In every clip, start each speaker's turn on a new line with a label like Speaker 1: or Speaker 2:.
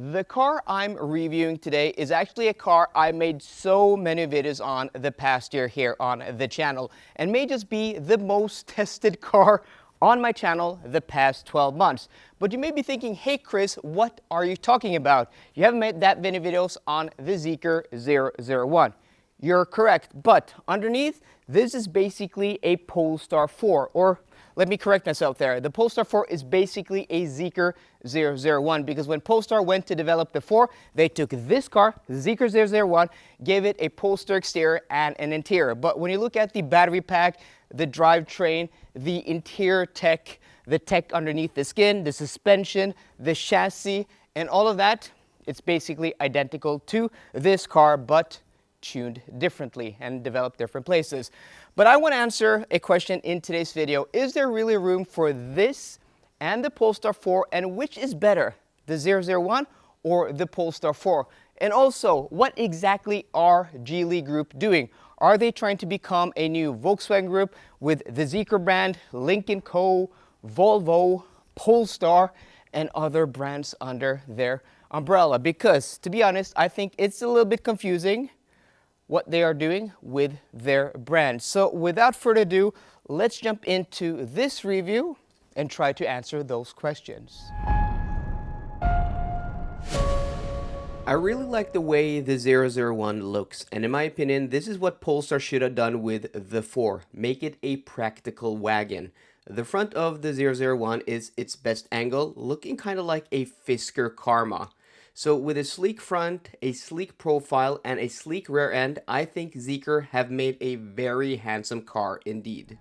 Speaker 1: The car I'm reviewing today is actually a car I made so many videos on the past year here on the channel, and may just be the most tested car on my channel the past 12 months. But you may be thinking, hey Chris, what are you talking about? You haven't made that many videos on the Zeekr 001. You're correct, but underneath, this is basically a Polestar 4, or let me correct myself there. The Polestar 4 is basically a Zeekr 001 because when Polestar went to develop the 4, they took this car, Zeekr 001, gave it a Polestar exterior and an interior. But when you look at the battery pack, the drivetrain, the interior tech, the tech underneath the skin, the suspension, the chassis, and all of that, it's basically identical to this car, but tuned differently and developed different places. But I want to answer a question in today's video. Is there really room for this and the Polestar 4, and which is better, the 001 or the Polestar 4? And also, what exactly are Geely Group doing? Are they trying to become a new Volkswagen Group with the Zeekr brand, Lynk & Co, Volvo, Polestar, and other brands under their umbrella? Because, to be honest, I think it's a little bit confusing what they are doing with their brand. So without further ado, let's jump into this review and try to answer those questions. I really like the way the 001 looks, and in my opinion, this is what Polestar should have done with the 4. Make it a practical wagon. The front of the 001 is its best angle, looking kind of like a Fisker Karma. So with a sleek front, a sleek profile, and a sleek rear end, I think Zeekr have made a very handsome car indeed.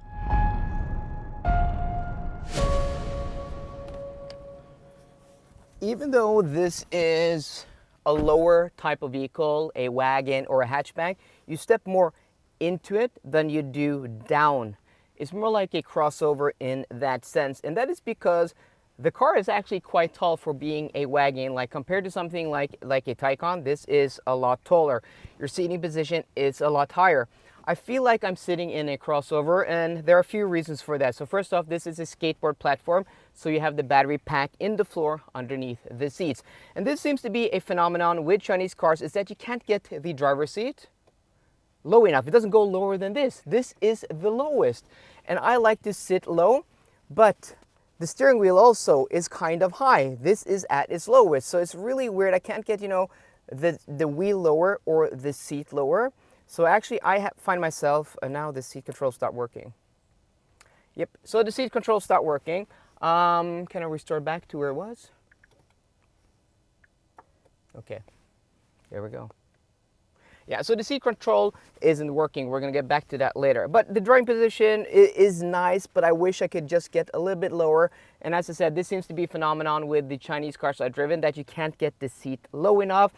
Speaker 1: Even though this is a lower type of vehicle, a wagon or a hatchback, you step more into it than you do down. It's more like a crossover in that sense, and that is because the car is actually quite tall for being a wagon. Like compared to something like a Taycan, this is a lot taller. Your seating position is a lot higher. I feel like I'm sitting in a crossover, and there are a few reasons for that. So first off, this is a skateboard platform, so you have the battery pack in the floor underneath the seats. And this seems to be a phenomenon with Chinese cars, is that you can't get the driver's seat low enough. It doesn't go lower than this. This is the lowest. And I like to sit low, but the steering wheel also is kind of high. This is at its lowest. So it's really weird. I can't get, the wheel lower or the seat lower. So actually I find myself, now the seat controls start working. Yep, so the seat controls start working. Can I restore back to where it was? Okay, there we go. Yeah, so the seat control isn't working. We're going to get back to that later. But the driving position is nice, but I wish I could just get a little bit lower. And as I said, this seems to be a phenomenon with the Chinese cars I've driven, that you can't get the seat low enough.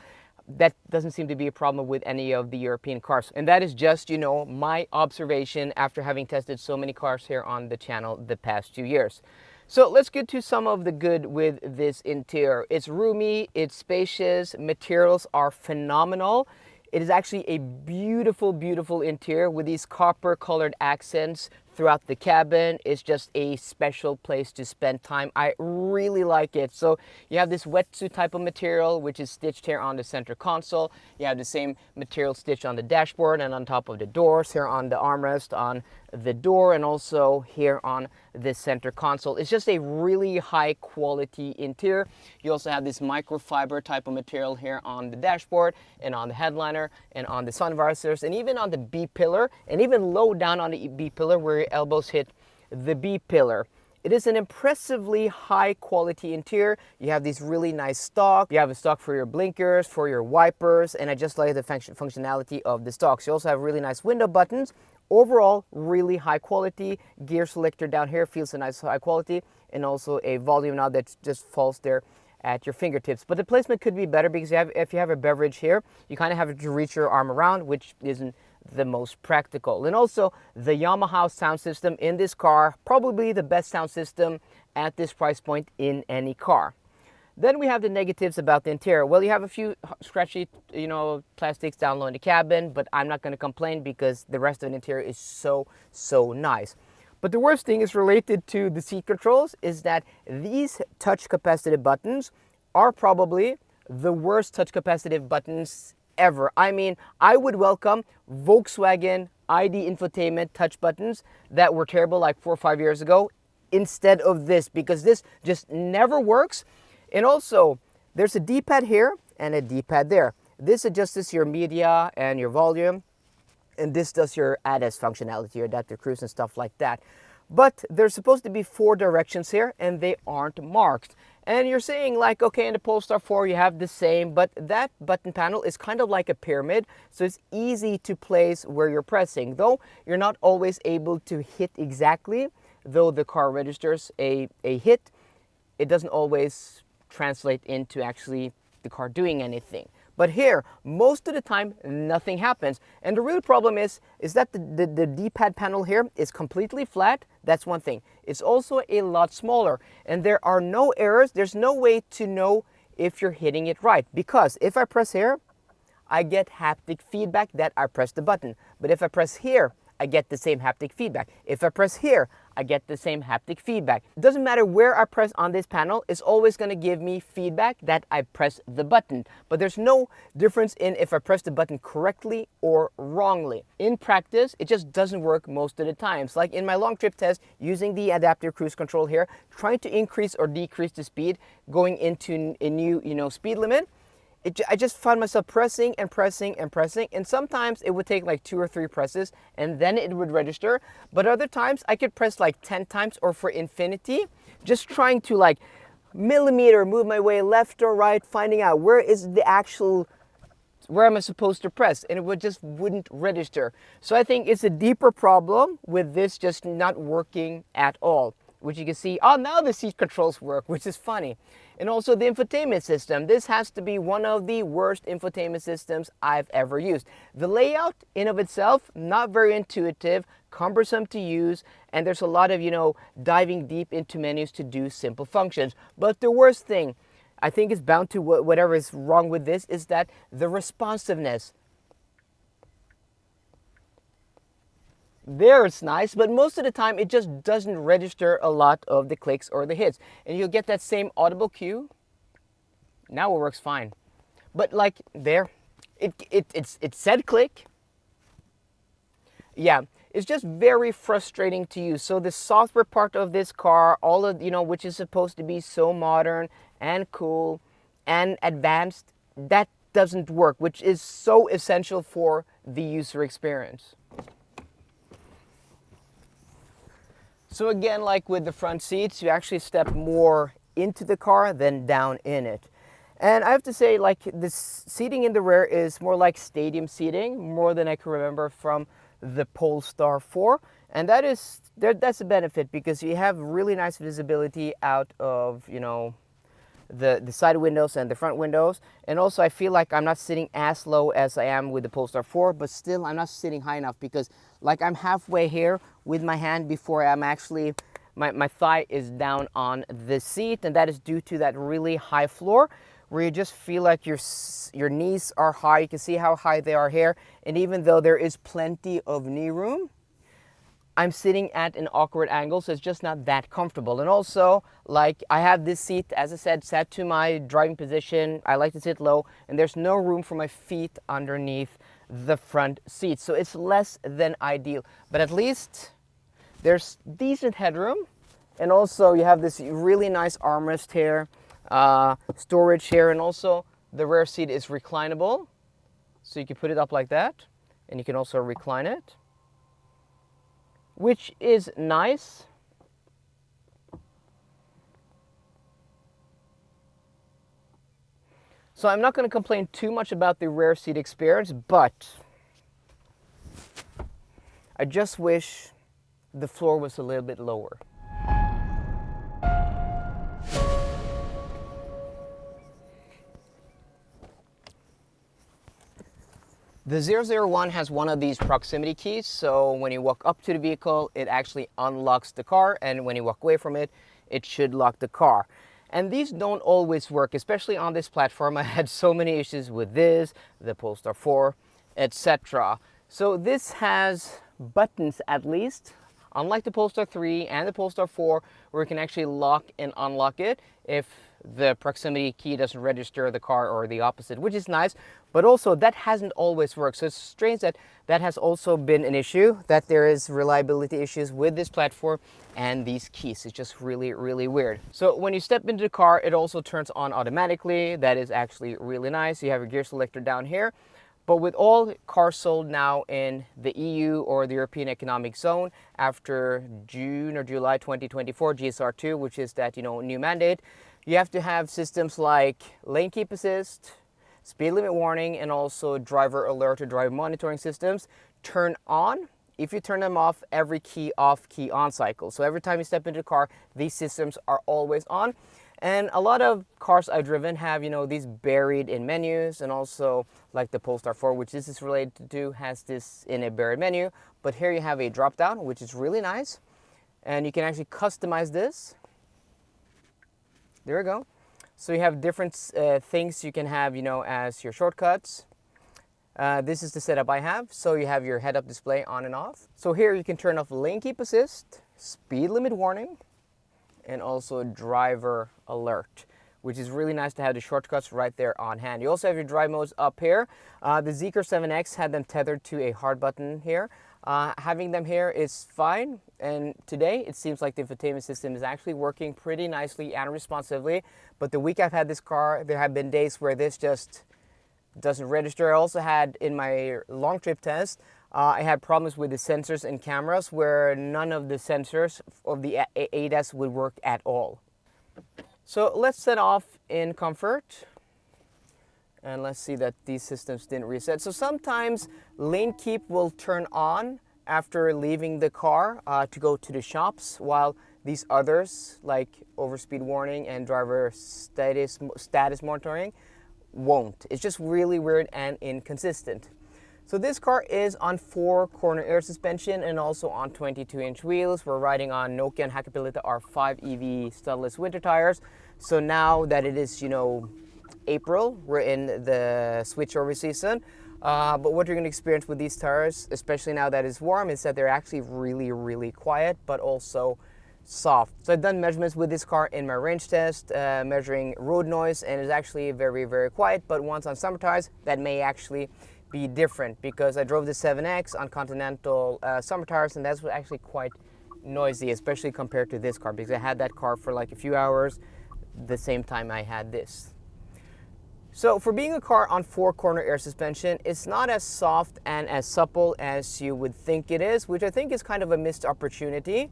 Speaker 1: That doesn't seem to be a problem with any of the European cars. And that is just, my observation after having tested so many cars here on the channel the past 2 years. So let's get to some of the good with this interior. It's roomy, it's spacious, materials are phenomenal. It is actually a beautiful, beautiful interior with these copper colored accents throughout the cabin. It's just a special place to spend time. I really like it. So you have this wetsuit type of material, which is stitched here on the center console. You have the same material stitched on the dashboard and on top of the doors, here on the armrest, on the door, and also here on the center console. It's just a really high quality interior. You also have this microfiber type of material here on the dashboard and on the headliner and on the sun visors and even on the B-pillar, and even low down on the B-pillar where your elbows hit the B-pillar. It is an impressively high quality interior. You have these really nice stock. You have a stock for your blinkers, for your wipers, and I just like the functionality of the stocks. You also have really nice window buttons. Overall, really high quality. Gear selector down here feels a nice high quality, and also a volume knob that just falls there at your fingertips. But the placement could be better because if you have a beverage here, you kind of have to reach your arm around, which isn't the most practical. And also the Yamaha sound system in this car, probably the best sound system at this price point in any car. Then we have the negatives about the interior. Well, you have a few scratchy, plastics down low in the cabin, but I'm not going to complain because the rest of the interior is so nice. But the worst thing is related to the seat controls, is that these touch capacitive buttons are probably the worst touch capacitive buttons ever. I mean, I would welcome Volkswagen ID infotainment touch buttons that were terrible like 4 or 5 years ago instead of this, because this just never works. And also, there's a D-pad here and a D-pad there. This adjusts your media and your volume, and this does your ADAS functionality, your adaptive cruise and stuff like that. But there's supposed to be 4 directions here, and they aren't marked. And you're saying like, okay, in the Polestar 4 you have the same, but that button panel is kind of like a pyramid, so it's easy to place where you're pressing. Though you're not always able to hit exactly, though the car registers a hit, it doesn't always translate into actually the car doing anything. But here, most of the time, nothing happens. And the real problem is that the D-pad panel here is completely flat. That's one thing. It's also a lot smaller. And there are no errors. There's no way to know if you're hitting it right. Because if I press here, I get haptic feedback that I pressed the button. But if I press here, I get the same haptic feedback. If I press here, I get the same haptic feedback. It doesn't matter where I press on this panel, it's always going to give me feedback that I press the button. But there's no difference in if I press the button correctly or wrongly. In practice, it just doesn't work most of the times. Like in my long trip test, using the adaptive cruise control here, trying to increase or decrease the speed, going into a new, speed limit, I just found myself pressing and pressing and pressing, and sometimes it would take like 2 or 3 presses and then it would register. But other times I could press like 10 times or for infinity, just trying to like millimeter move my way left or right, finding out where am I supposed to press, and wouldn't register. So I think it's a deeper problem with this just not working at all, which you can see, oh, now the seat controls work, which is funny. And also the infotainment system. This has to be one of the worst infotainment systems I've ever used. The layout in of itself, not very intuitive, cumbersome to use, and there's a lot of, diving deep into menus to do simple functions. But the worst thing, I think is bound to whatever is wrong with this, is that the responsiveness. There it's nice, but most of the time it just doesn't register a lot of the clicks or the hits. And you'll get that same audible cue. Now it works fine. But like there, it said click. Yeah, it's just very frustrating to use. So the software part of this car, all of, which is supposed to be so modern and cool and advanced, that doesn't work, which is so essential for the user experience. So again, like with the front seats, you actually step more into the car than down in it. And I have to say, like, the seating in the rear is more like stadium seating, more than I can remember from the Polestar 4. And that's a benefit, because you have really nice visibility out of, the side windows and the front windows. And also I feel like I'm not sitting as low as I am with the Polestar 4, but still I'm not sitting high enough, because like I'm halfway here with my hand before I'm actually, my thigh is down on the seat, and that is due to that really high floor where you just feel like your knees are high. You can see how high they are here, and even though there is plenty of knee room, I'm sitting at an awkward angle, so it's just not that comfortable. And also, like, I have this seat, as I said, set to my driving position. I like to sit low, and there's no room for my feet underneath the front seat. So it's less than ideal, but at least there's decent headroom. And also you have this really nice armrest here, storage here, and also the rear seat is reclinable. So you can put it up like that, and you can also recline it, which is nice. So I'm not going to complain too much about the rear seat experience, but I just wish the floor was a little bit lower. The 001 has one of these proximity keys, so when you walk up to the vehicle, it actually unlocks the car, and when you walk away from it, it should lock the car. And these don't always work, especially on this platform. I had so many issues with this, the Polestar 4, etc. So this has buttons, at least, unlike the Polestar 3 and the Polestar 4, where you can actually lock and unlock it if the proximity key doesn't register the car or the opposite, which is nice. But also that hasn't always worked. So it's strange that that has also been an issue, that there is reliability issues with this platform and these keys. It's just really, really weird. So when you step into the car, it also turns on automatically. That is actually really nice. You have your gear selector down here. But with all cars sold now in the EU or the European Economic Zone after June or July 2024 GSR2, which is that, new mandate, you have to have systems like lane keep assist, speed limit warning, and also driver alert or driver monitoring systems turn on. If you turn them off, every key off, key on cycle. So every time you step into the car, these systems are always on. And a lot of cars I've driven have, these buried in menus, and also like the Polestar 4, which this is related to, has this in a buried menu. But here you have a drop down, which is really nice. And you can actually customize this. There we go. So you have different things you can have, as your shortcuts. This is the setup I have. So you have your head-up display on and off. So here you can turn off lane keep assist, speed limit warning, and also driver alert, which is really nice to have the shortcuts right there on hand. You also have your drive modes up here. The Zeekr 7X had them tethered to a hard button here. Having them here is fine, and today it seems like the infotainment system is actually working pretty nicely and responsively. But the week I've had this car, there have been days where this just doesn't register. I also had in my long trip test, I had problems with the sensors and cameras where none of the sensors of the ADAS would work at all. So let's set off in comfort. And let's see that these systems didn't reset. So sometimes lane keep will turn on after leaving the car to go to the shops, while these others, like overspeed warning and driver status monitoring, won't. It's just really weird and inconsistent. So this car is on 4-corner air suspension and also on 22-inch wheels. We're riding on Nokia and Hakkapeliitta R5 EV studless winter tires. So now that it is, April, we're in the switchover season. But what you're going to experience with these tires, especially now that it's warm, is that they're actually really, really quiet, but also soft. So I've done measurements with this car in my range test, measuring road noise, and it's actually very, very quiet. But once on summer tires, that may actually be different, because I drove the 7X on Continental summer tires, and that's actually quite noisy, especially compared to this car, because I had that car for like a few hours the same time I had this. So for being a car on 4-corner air suspension, it's not as soft and as supple as you would think it is, which I think is kind of a missed opportunity,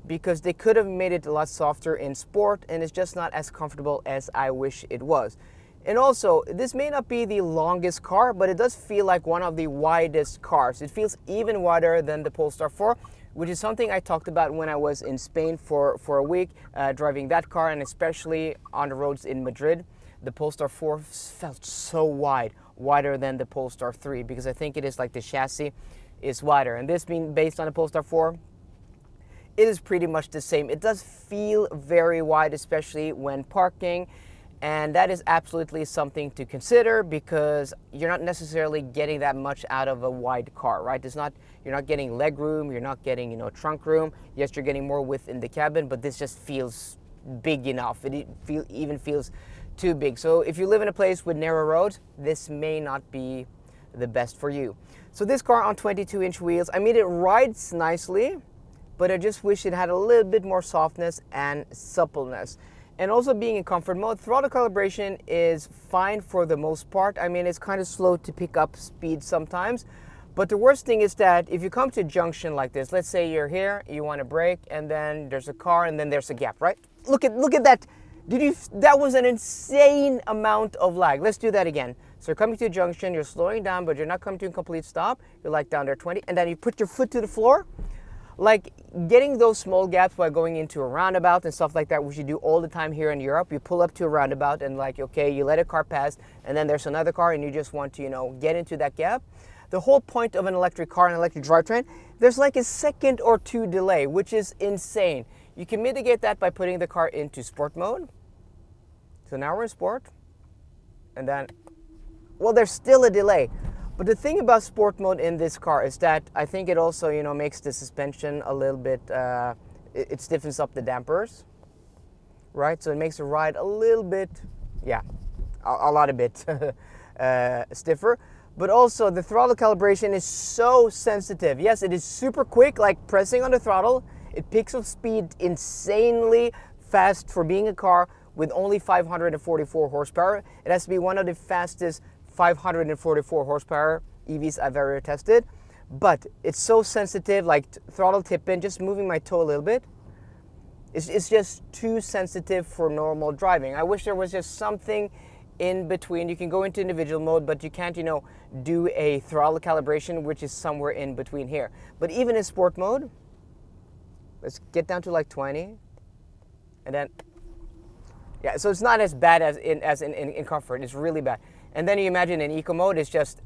Speaker 1: because they could have made it a lot softer in sport, and it's just not as comfortable as I wish it was. And also, this may not be the longest car, but it does feel like one of the widest cars. It feels even wider than the Polestar 4, which is something I talked about when I was in Spain for a week, driving that car, and especially on the roads in Madrid. The Polestar 4 felt so wide, wider than the Polestar 3, because I think it is like the chassis is wider. And this being based on the Polestar 4, it is pretty much the same. It does feel very wide, especially when parking. And that is absolutely something to consider, because you're not necessarily getting that much out of a wide car, right? You're not getting leg room, you're not getting, trunk room. Yes, you're getting more width in the cabin, but this just feels big enough. It even feels too big. So if you live in a place with narrow roads, this may not be the best for you. So this car on 22-inch wheels, I mean, it rides nicely, but I just wish it had a little bit more softness and suppleness. And also being in comfort mode, throttle calibration is fine for the most part. I mean, it's kind of slow to pick up speed sometimes. But the worst thing is that if you come to a junction like this, let's say you're here, you want to brake, and then there's a car, and then there's a gap, right? Look at that. That was an insane amount of lag. Let's do that again. So you're coming to a junction, you're slowing down, but you're not coming to a complete stop. You're like down there 20, and then you put your foot to the floor. Like getting those small gaps while going into a roundabout and stuff like that, which you do all the time here in Europe. You pull up to a roundabout and okay, you let a car pass, and then there's another car and you just want to, get into that gap. The whole point of an electric car and electric drivetrain, there's like a second or two delay, which is insane. You can mitigate that by putting the car into sport mode. So now we're in sport, and then, well, there's still a delay. But the thing about sport mode in this car is that I think it also, makes the suspension a little bit, it stiffens up the dampers, right? So it makes the ride a little bit, yeah, a lot of bit stiffer. But also the throttle calibration is so sensitive. Yes, it is super quick, like pressing on the throttle. It picks up speed insanely fast for being a car with only 544 horsepower. It has to be one of the fastest 544 horsepower EVs I've ever tested. But it's so sensitive, like throttle tip in, just moving my toe a little bit. It's just too sensitive for normal driving. I wish there was just something in between. You can go into individual mode, but you can't, do a throttle calibration, which is somewhere in between here. But even in sport mode, let's get down to like 20, and then, yeah, so it's not as bad as in comfort. It's really bad. And then you imagine in eco mode, it's just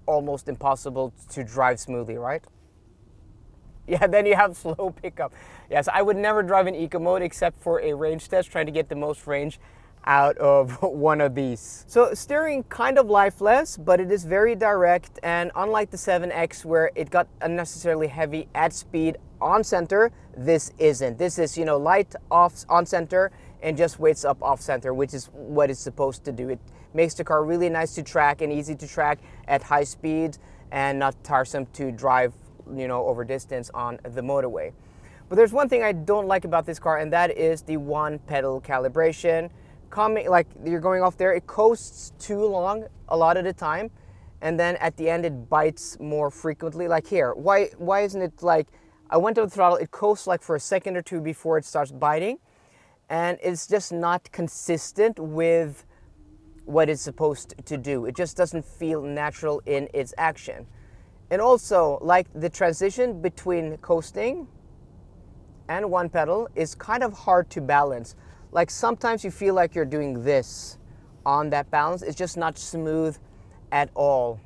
Speaker 1: almost impossible to drive smoothly, right? Yeah, then you have slow pickup. Yes, I would never drive in eco mode except for a range test, trying to get the most range out of one of these. So steering kind of lifeless, but it is very direct, and unlike the 7X where it got unnecessarily heavy at speed on center, this isn't. This is, light off on center and just waits up off center, which is what it's supposed to do. It makes the car really nice to track and easy to track at high speeds and not tiresome to drive over distance on the motorway. But there's one thing I don't like about this car, and that is the one pedal calibration. Like you're going off there, it coasts too long a lot of the time, and then at the end it bites more frequently. Like here, why isn't it like, I went to the throttle, it coasts like for a second or two before it starts biting, and it's just not consistent with what it's supposed to do. It just doesn't feel natural in its action. And also, like, the transition between coasting and one pedal is kind of hard to balance. Like sometimes you feel like you're doing this on that balance. It's just not smooth at all.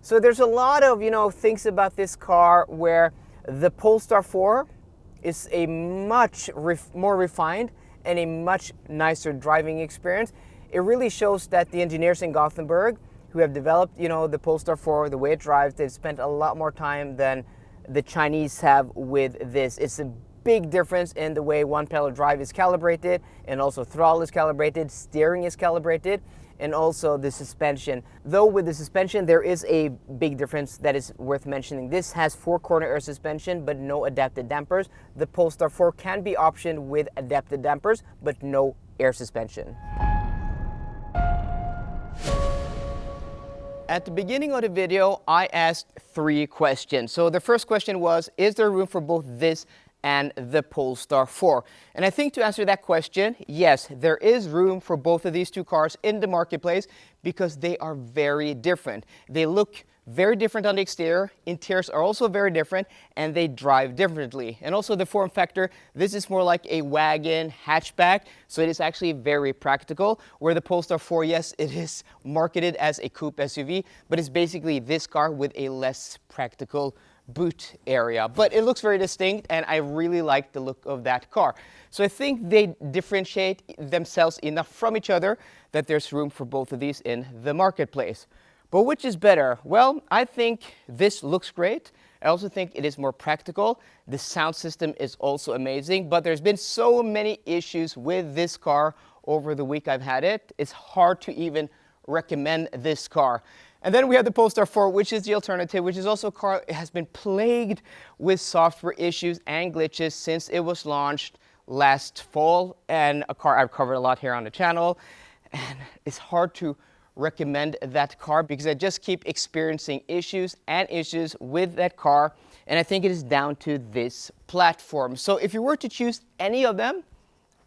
Speaker 1: So there's a lot of, things about this car where the Polestar 4 is a much more refined and a much nicer driving experience. It really shows that the engineers in Gothenburg who have developed, the Polestar 4, the way it drives, they've spent a lot more time than the Chinese have with this. It's a big difference in the way one pedal drive is calibrated, and also throttle is calibrated, steering is calibrated, and also the suspension. Though with the suspension, there is a big difference that is worth mentioning. This has 4-corner air suspension, but no adapted dampers. The Polestar 4 can be optioned with adapted dampers, but no air suspension. At the beginning of the video, I asked 3 questions. So the first question was, is there room for both this and the Polestar 4? And I think to answer that question, yes, there is room for both of these two cars in the marketplace because they are very different. They look very different on the exterior, interiors are also very different, and they drive differently. And also the form factor, this is more like a wagon hatchback, so it is actually very practical, where the Polestar 4, yes, it is marketed as a coupe SUV, but it's basically this car with a less practical boot area. But it looks very distinct, and I really like the look of that car. So I think they differentiate themselves enough from each other that there's room for both of these in the marketplace. But which is better? Well, I think this looks great. I also think it is more practical. The sound system is also amazing, but there's been so many issues with this car over the week I've had it. It's hard to even recommend this car. And then we have the Polestar 4, which is the alternative, which is also a car that has been plagued with software issues and glitches since it was launched last fall, and a car I've covered a lot here on the channel. And it's hard to recommend that car because I just keep experiencing issues with that car, and I think it is down to this platform. So if you were to choose any of them,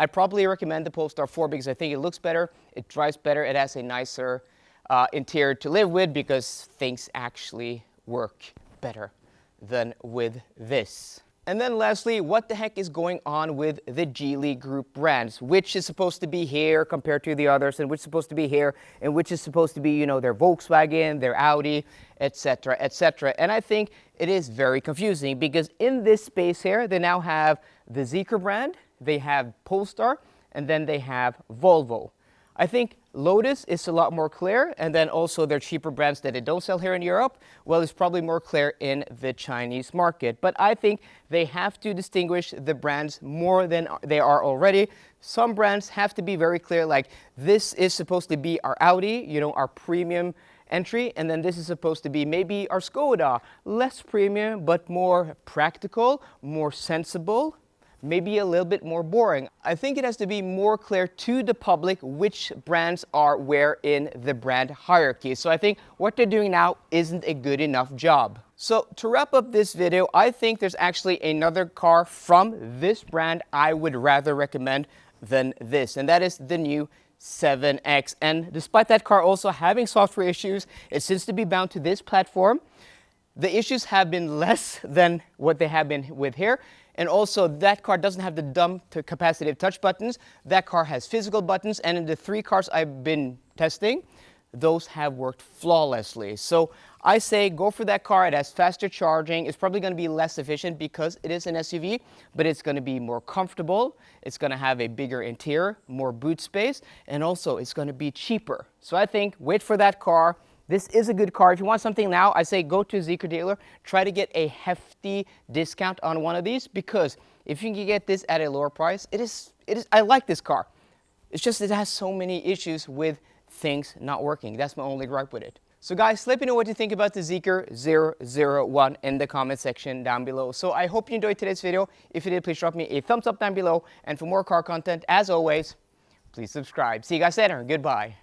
Speaker 1: I'd probably recommend the Polestar 4 because I think it looks better, it drives better, it has a nicer interior to live with because things actually work better than with this. And then lastly, what the heck is going on with the Geely Group brands? Which is supposed to be here compared to the others, and which is supposed to be here, and which is supposed to be, their Volkswagen, their Audi, etc., etc. And I think it is very confusing because in this space here, they now have the Zeekr brand, they have Polestar, and then they have Volvo. I think Lotus is a lot more clear, and then also their cheaper brands that they don't sell here in Europe, well, it's probably more clear in the Chinese market. But I think they have to distinguish the brands more than they are already. Some brands have to be very clear, like this is supposed to be our Audi, you know, our premium entry, and then this is supposed to be maybe our Skoda, less premium, but more practical, more sensible, maybe a little bit more boring. I think it has to be more clear to the public which brands are where in the brand hierarchy. So I think what they're doing now isn't a good enough job. So to wrap up this video, I think there's actually another car from this brand I would rather recommend than this, and that is the new 7X. And despite that car also having software issues, it seems to be bound to this platform. The issues have been less than what they have been with here. And also, that car doesn't have the dumb to capacitive touch buttons. That car has physical buttons, and in the 3 cars I've been testing, those have worked flawlessly. So I say go for that car. It has faster charging. It's probably going to be less efficient because it is an SUV, but it's going to be more comfortable. It's going to have a bigger interior, more boot space, and also it's going to be cheaper. So I think wait for that car. This is a good car. If you want something now, I say go to a Zeekr dealer. Try to get a hefty discount on one of these, because if you can get this at a lower price, it is. I like this car. It's just it has so many issues with things not working. That's my only gripe with it. So guys, let me know what you think about the Zeekr 001 in the comment section down below. So I hope you enjoyed today's video. If you did, please drop me a thumbs up down below. And for more car content, as always, please subscribe. See you guys later. Goodbye.